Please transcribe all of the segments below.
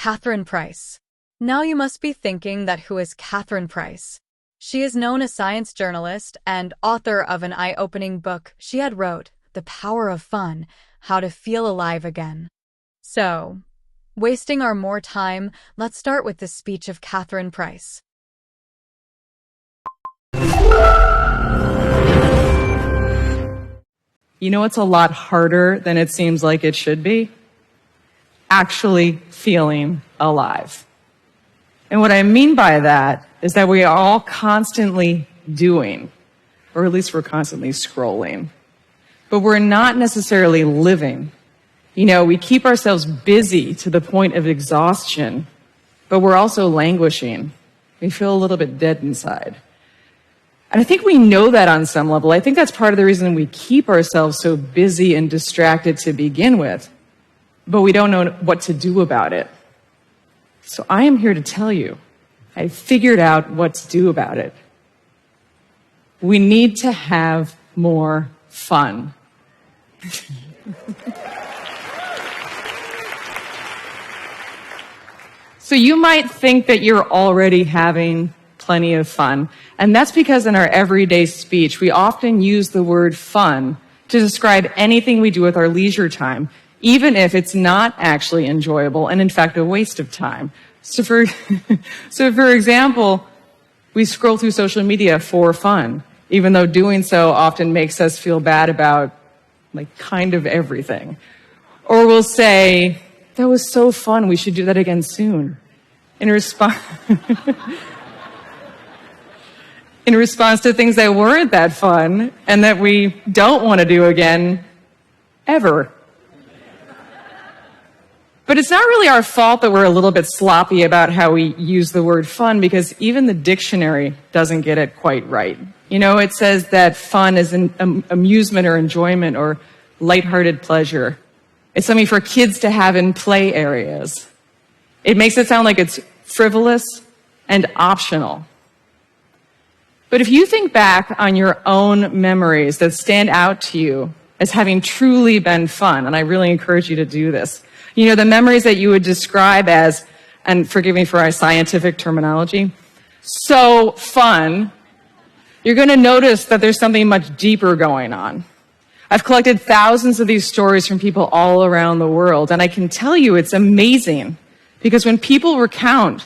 Catherine Price. Now you must be thinking that who is Catherine Price? She is known as science journalist and author of an eye-opening book she had wrote, The Power of Fun, How to Feel Alive Again. So, wasting our more time, let's start with the speech of Catherine Price. You know what's a lot harder than it seems like it should be? Actually feeling alive. And what I mean by that is that we are all constantly doing, or at least we're constantly scrolling, but we're not necessarily living. You know, we keep ourselves busy to the point of exhaustion, but we're also languishing. We feel a little bit dead inside. And I think we know that on some level. I think that's part of the reason we keep ourselves so busy and distracted to begin with, but we don't know what to do about it. So I am here to tell you, I figured out what to do about it. We need to have more fun. So you might think that you're already having plenty of fun, and that's because in our everyday speech, we often use the word fun to describe anything we do with our leisure time, even if it's not actually enjoyable and in fact a waste of time. So for example, we scroll through social media for fun, even though doing so often makes us feel bad about kind of everything. Or we'll say, that was so fun, we should do that again soon. In response to things that weren't that fun and that we don't want to do again, ever. But it's not really our fault that we're a little bit sloppy about how we use the word fun, because even the dictionary doesn't get it quite right. You know, it says that fun is an amusement or enjoyment or lighthearted pleasure. It's something for kids to have in play areas. It makes it sound like it's frivolous and optional. But if you think back on your own memories that stand out to you as having truly been fun, and I really encourage you to do this, you know, the memories that you would describe as, and forgive me for our scientific terminology, so fun, you're going to notice that there's something much deeper going on. I've collected thousands of these stories from people all around the world, and I can tell you it's amazing, because when people recount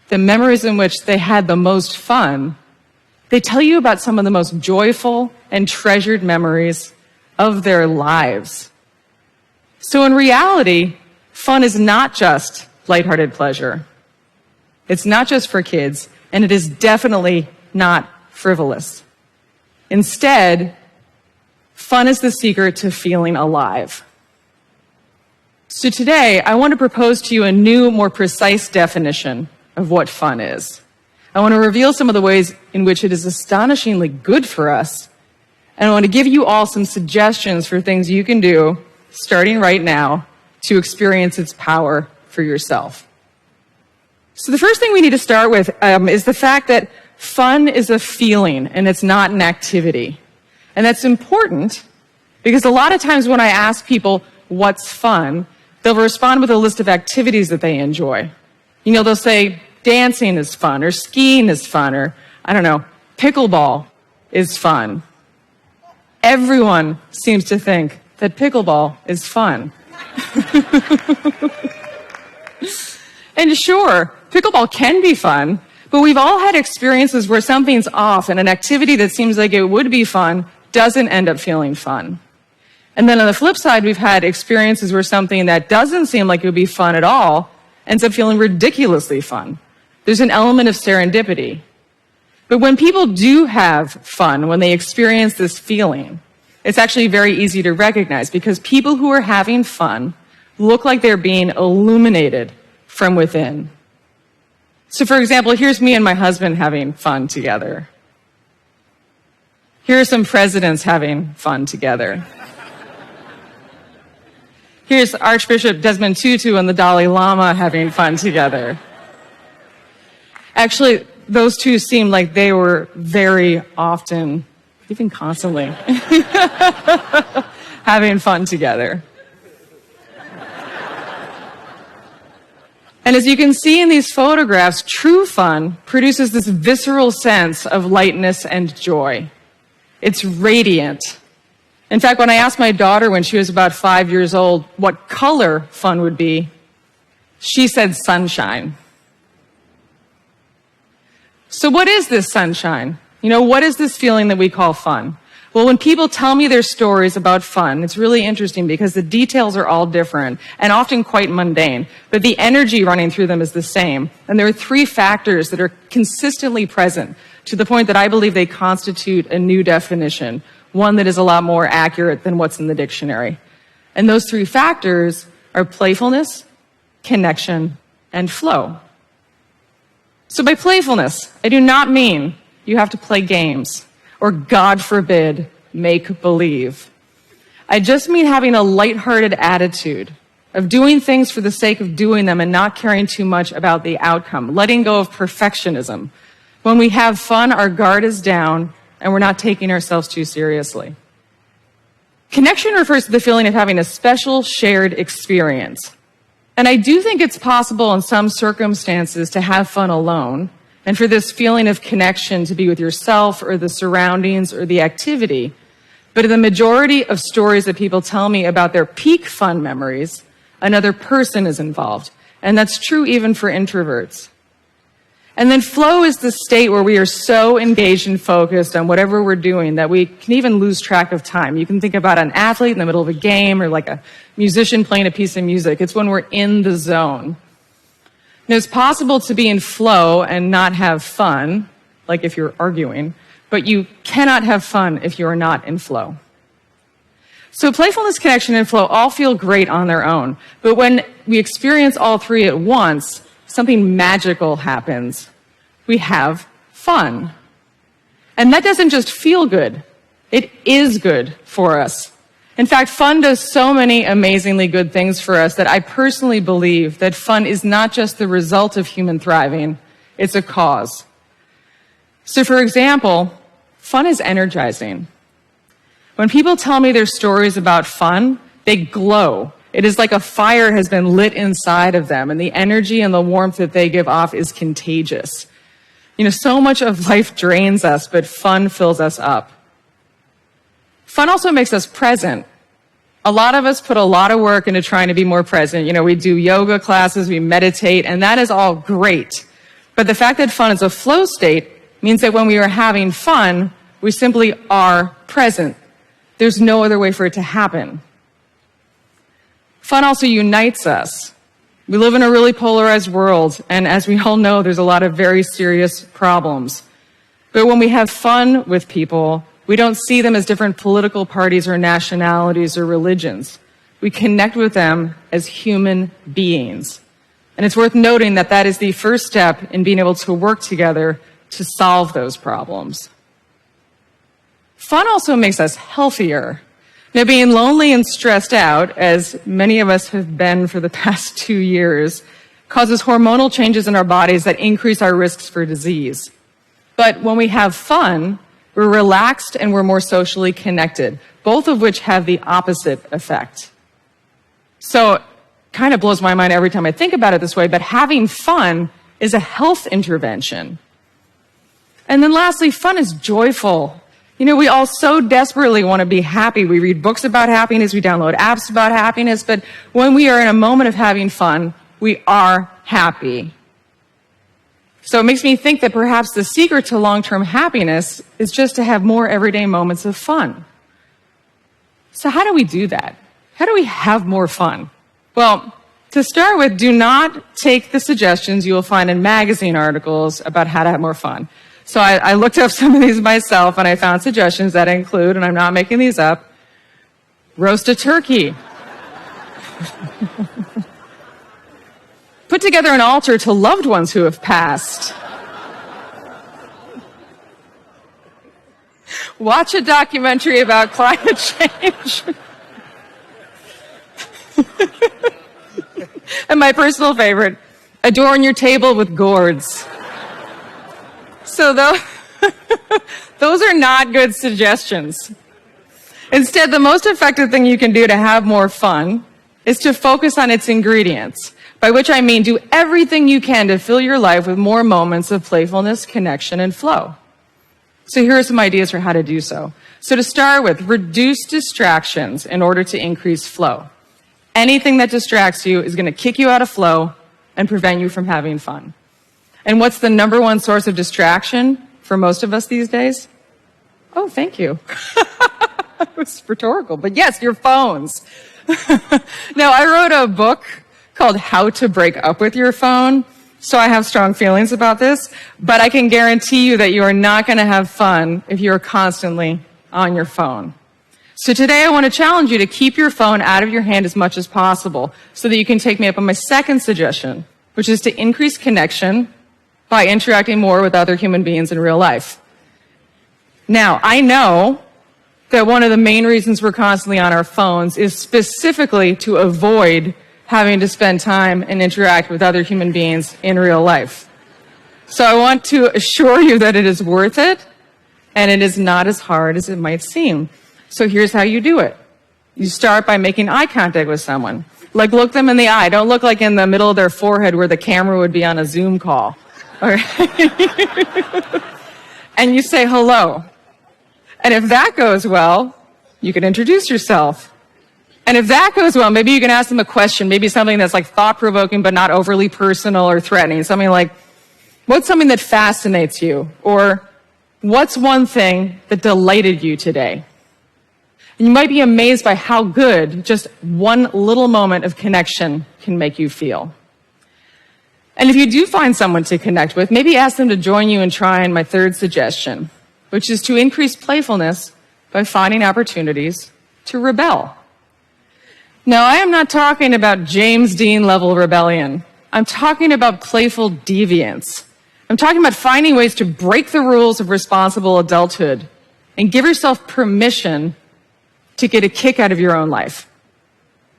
the memories in which they had the most fun, they tell you about some of the most joyful and treasured memories of their lives. So in reality, fun is not just lighthearted pleasure. It's not just for kids, and it is definitely not frivolous. Instead, fun is the secret to feeling alive. So today, I want to propose to you a new, more precise definition of what fun is. I want to reveal some of the ways in which it is astonishingly good for us, and I want to give you all some suggestions for things you can do, starting right now, to experience its power for yourself. So the first thing we need to start with is the fact that fun is a feeling, and it's not an activity. And that's important because a lot of times when I ask people what's fun, they'll respond with a list of activities that they enjoy. You know, they'll say dancing is fun, or skiing is fun, or, I don't know, pickleball is fun. Everyone seems to think that pickleball is fun. And sure, pickleball can be fun, but we've all had experiences where something's off and an activity that seems like it would be fun doesn't end up feeling fun. And then on the flip side, we've had experiences where something that doesn't seem like it would be fun at all ends up feeling ridiculously fun. There's an element of serendipity. But when people do have fun, when they experience this feeling, it's actually very easy to recognize, because people who are having fun look like they're being illuminated from within. So for example, here's me and my husband having fun together. Here are some presidents having fun together. Here's Archbishop Desmond Tutu and the Dalai Lama having fun together. Actually, those two seemed like they were very often, even constantly, having fun together. And as you can see in these photographs, true fun produces this visceral sense of lightness and joy. It's radiant. In fact, when I asked my daughter when she was about 5 years old what color fun would be, she said sunshine. So what is this sunshine? What is this feeling that we call fun? Well, when people tell me their stories about fun, it's really interesting because the details are all different and often quite mundane, but the energy running through them is the same. And there are 3 factors that are consistently present to the point that I believe they constitute a new definition, one that is a lot more accurate than what's in the dictionary. And those 3 factors are playfulness, connection, and flow. So by playfulness, I do not mean you have to play games or, God forbid, make believe. I just mean having a lighthearted attitude of doing things for the sake of doing them and not caring too much about the outcome, letting go of perfectionism. When we have fun, our guard is down and we're not taking ourselves too seriously. Connection refers to the feeling of having a special shared experience. And I do think it's possible in some circumstances to have fun alone, and for this feeling of connection to be with yourself or the surroundings or the activity. But in the majority of stories that people tell me about their peak fun memories, another person is involved. And that's true even for introverts. And then flow is the state where we are so engaged and focused on whatever we're doing that we can even lose track of time. You can think about an athlete in the middle of a game or like a musician playing a piece of music. It's when we're in the zone. And it's possible to be in flow and not have fun, like if you're arguing, but you cannot have fun if you are not in flow. So playfulness, connection, and flow all feel great on their own. But when we experience all 3 at once, something magical happens. We have fun. And that doesn't just feel good. It is good for us. In fact, fun does so many amazingly good things for us that I personally believe that fun is not just the result of human thriving, it's a cause. So for example, fun is energizing. When people tell me their stories about fun, they glow. It is like a fire has been lit inside of them, and the energy and the warmth that they give off is contagious. So much of life drains us, but fun fills us up. Fun also makes us present. A lot of us put a lot of work into trying to be more present. We do yoga classes, we meditate, and that is all great. But the fact that fun is a flow state means that when we are having fun, we simply are present. There's no other way for it to happen. Fun also unites us. We live in a really polarized world, and as we all know, there's a lot of very serious problems. But when we have fun with people, we don't see them as different political parties or nationalities or religions. We connect with them as human beings. And it's worth noting that that is the first step in being able to work together to solve those problems. Fun also makes us healthier. Now, being lonely and stressed out, as many of us have been for the past 2 years, causes hormonal changes in our bodies that increase our risks for disease. But when we have fun, we're relaxed and we're more socially connected, both of which have the opposite effect. So it kind of blows my mind every time I think about it this way, but having fun is a health intervention. And then lastly, fun is joyful. We all so desperately want to be happy. We read books about happiness, we download apps about happiness, but when we are in a moment of having fun, we are happy. So it makes me think that perhaps the secret to long-term happiness is just to have more everyday moments of fun. So how do we do that? How do we have more fun? Well, to start with, do not take the suggestions you will find in magazine articles about how to have more fun. So I looked up some of these myself, and I found suggestions that include, and I'm not making these up, roast a turkey. Put together an altar to loved ones who have passed. Watch a documentary about climate change. And my personal favorite, adorn your table with gourds. So those are not good suggestions. Instead, the most effective thing you can do to have more fun is to focus on its ingredients. by which I mean do everything you can to fill your life with more moments of playfulness, connection, and flow. So here are some ideas for how to do so. So to start with, reduce distractions in order to increase flow. Anything that distracts you is going to kick you out of flow and prevent you from having fun. And what's the number one source of distraction for most of us these days? Oh, thank you. It was rhetorical, but yes, your phones. Now, I wrote a book called How to Break Up with Your Phone, so I have strong feelings about this, but I can guarantee you that you are not going to have fun if you are constantly on your phone. So today I want to challenge you to keep your phone out of your hand as much as possible so that you can take me up on my second suggestion, which is to increase connection by interacting more with other human beings in real life. Now, I know that one of the main reasons we're constantly on our phones is specifically to avoid having to spend time and interact with other human beings in real life. So I want to assure you that it is worth it, and it is not as hard as it might seem. So here's how you do it. You start by making eye contact with someone. Like, look them in the eye. Don't look like in the middle of their forehead where the camera would be on a Zoom call. All right? And you say hello. And if that goes well, you can introduce yourself. And if that goes well, maybe you can ask them a question, maybe something that's like thought-provoking but not overly personal or threatening. Something like, what's something that fascinates you? Or what's one thing that delighted you today? And you might be amazed by how good just one little moment of connection can make you feel. And if you do find someone to connect with, maybe ask them to join you in trying my third suggestion, which is to increase playfulness by finding opportunities to rebel. Now, I am not talking about James Dean level rebellion. I'm talking about playful deviance. I'm talking about finding ways to break the rules of responsible adulthood and give yourself permission to get a kick out of your own life.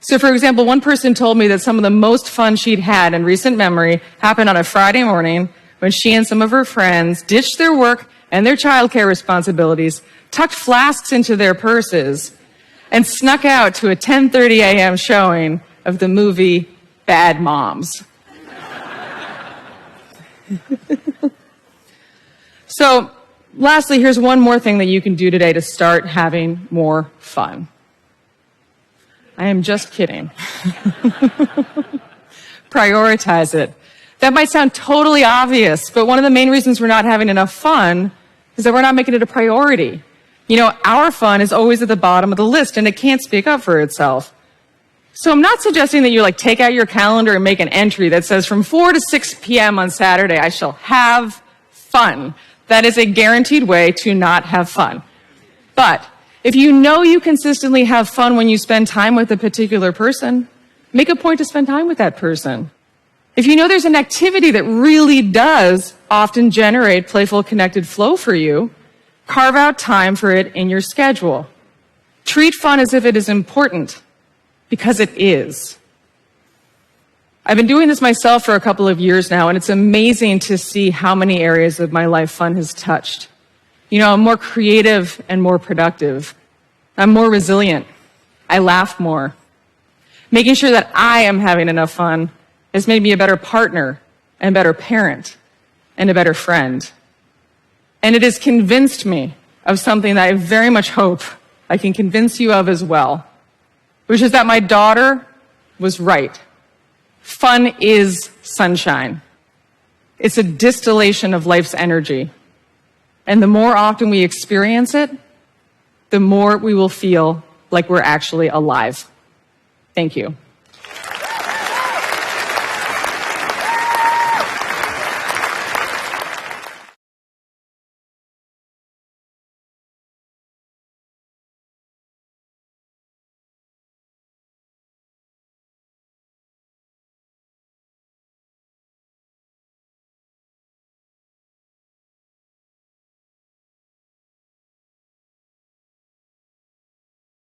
So, for example, one person told me that some of the most fun she'd had in recent memory happened on a Friday morning when she and some of her friends ditched their work and their childcare responsibilities, tucked flasks into their purses, and snuck out to a 10:30 a.m. showing of the movie Bad Moms. So, lastly, here's one more thing that you can do today to start having more fun. I am just kidding. Prioritize it. That might sound totally obvious, but one of the main reasons we're not having enough fun is that we're not making it a priority. You know, our fun is always at the bottom of the list, and it can't speak up for itself. So I'm not suggesting that you take out your calendar and make an entry that says from 4 to 6 p.m. on Saturday, I shall have fun. That is a guaranteed way to not have fun. But if you know you consistently have fun when you spend time with a particular person, make a point to spend time with that person. If you know there's an activity that really does often generate playful, connected flow for you, carve out time for it in your schedule. Treat fun as if it is important, because it is. I've been doing this myself for a couple of years now, and it's amazing to see how many areas of my life fun has touched. You know, I'm more creative and more productive. I'm more resilient. I laugh more. Making sure that I am having enough fun has made me a better partner, and better parent, and a better friend. And it has convinced me of something that I very much hope I can convince you of as well, which is that my daughter was right. Fun is sunshine. It's a distillation of life's energy. And the more often we experience it, the more we will feel like we're actually alive. Thank you.